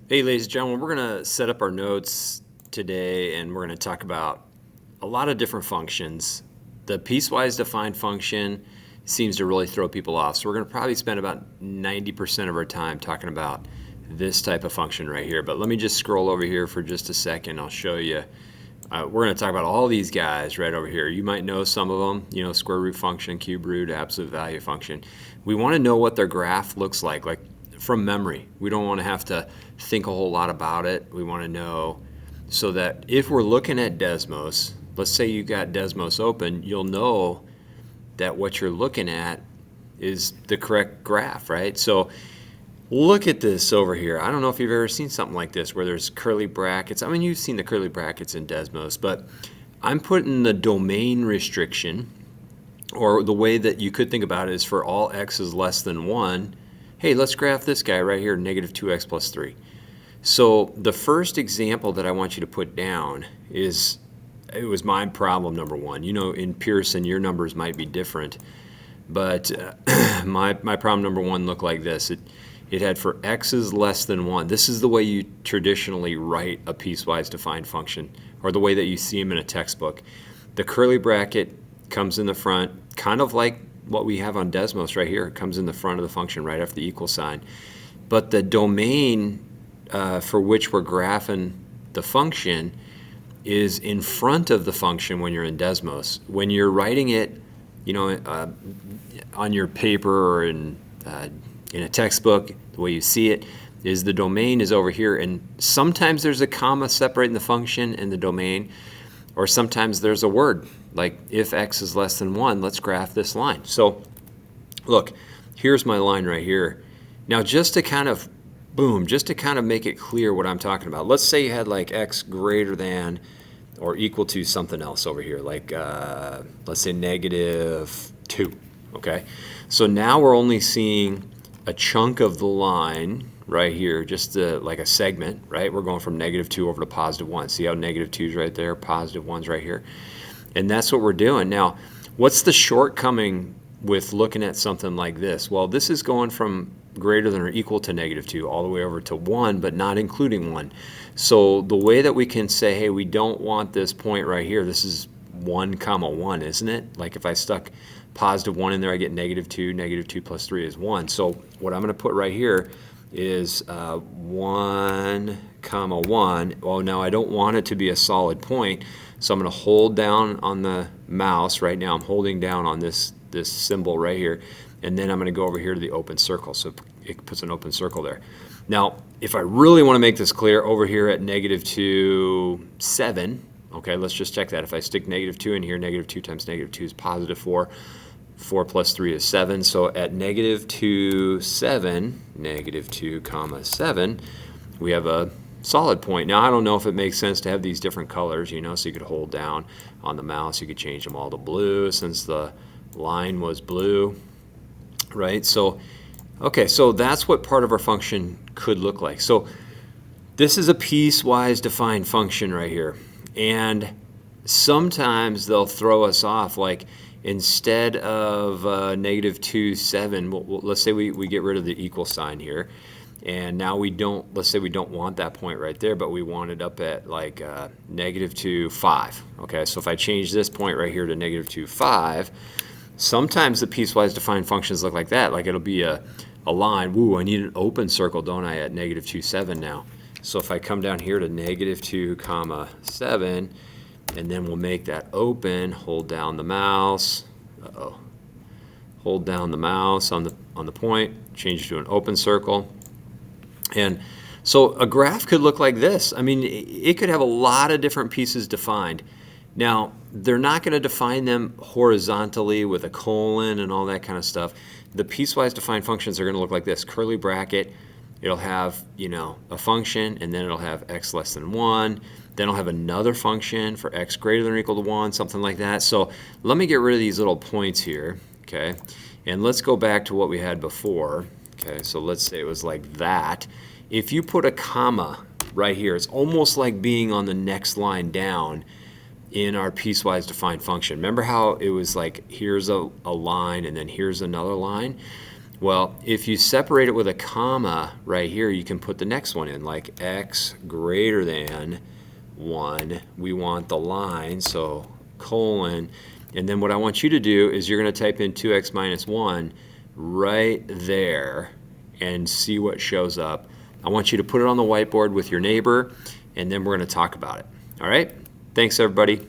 Hey, ladies and gentlemen, we're going to set up our notes today and we're going to talk about a lot of different functions. The piecewise defined function seems to really throw people off. So we're going to probably spend about 90% of our time talking about this type of function right here. But let me just scroll over here for just a second. I'll show you. We're going to talk about all these guys right over here. You might know some of them, square root function, cube root, absolute value function. We want to know what their graph looks like from memory. We don't want to have to think a whole lot about it. We want to know so that if we're looking at Desmos, let's say you got Desmos open, you'll know that what you're looking at is the correct graph, right? So look at this over here. I don't know if you've ever seen something like this where there's curly brackets. I mean, you've seen the curly brackets in Desmos, but I'm putting the domain restriction, or the way that you could think about it is for all x is less than 1, hey, let's graph this guy right here, negative 2x plus 3. So the first example that I want you to put down is, it was my problem number 1. In Pearson, your numbers might be different, but my problem number 1 looked like this. It had for x is less than 1. This is the way you traditionally write a piecewise defined function, or the way that you see them in a textbook. The curly bracket comes in the front, kind of like what we have on Desmos right here. It comes in the front of the function right after the equal sign. But the domain for which we're graphing the function is in front of the function when you're in Desmos. When you're writing it, on your paper or in a textbook, the way you see it is the domain is over here, and sometimes there's a comma separating the function and the domain, or sometimes there's a word like if x is less than 1, let's graph this line. So look, here's my line right here. Now just to kind of make it clear what I'm talking about, let's say you had like x greater than or equal to something else over here, like let's say negative 2. Okay, so now we're only seeing a chunk of the line right here, just like a segment, right? We're going from negative 2 over to positive 1. See how negative 2 is right there, positive 1's right here. And that's what we're doing. Now, what's the shortcoming with looking at something like this? Well, this is going from greater than or equal to negative 2 all the way over to 1, but not including 1. So the way that we can say, hey, we don't want this point right here, this is 1 comma 1, isn't it? Like if I stuck positive 1 in there, I get negative 2 plus 3 is 1. So what I'm going to put right here is 1 comma 1. Well, now I don't want it to be a solid point, so I'm going to hold down on the mouse. Right now I'm holding down on this symbol right here, and then I'm going to go over here to the open circle, so it puts an open circle there. Now if I really want to make this clear, over here at negative 2, 7, okay, let's just check that. If I stick negative 2 in here, negative 2 times negative 2 is positive 4. 4 plus 3 is 7. So at negative 2, 7, negative 2 comma 7, we have a solid point. Now I don't know if it makes sense to have these different colors, so you could hold down on the mouse, you could change them all to blue since the line was blue, right? So okay, so that's what part of our function could look like. So this is a piecewise defined function right here, and sometimes they'll throw us off, like instead of negative 2, 7, let's say we get rid of the equal sign here, and now let's say we don't want that point right there, but we want it up at like negative 2, 5. Okay, so if I change this point right here to negative 2, 5, sometimes the piecewise defined functions look like that, like it'll be a line. Woo, I need an open circle, don't I, at negative 2, 7 now. So if I come down here to negative 2 comma 7, and then we'll make that open, hold down the mouse, hold down the mouse on the point, change it to an open circle. And so a graph could look like this. I mean, it could have a lot of different pieces defined. Now, they're not going to define them horizontally with a colon and all that kind of stuff. The piecewise defined functions are going to look like this: curly bracket, it'll have, a function, and then it'll have x less than 1. Then it'll have another function for x greater than or equal to 1, something like that. So let me get rid of these little points here, okay? And let's go back to what we had before. Okay, so let's say it was like that. If you put a comma right here, it's almost like being on the next line down in our piecewise defined function. Remember how it was like here's a line and then here's another line? Well, if you separate it with a comma right here, you can put the next one in, like x greater than 1. We want the line, so colon. And then what I want you to do is you're going to type in 2x minus 1 right there and see what shows up. I want you to put it on the whiteboard with your neighbor, and then we're going to talk about it. All right? Thanks, everybody.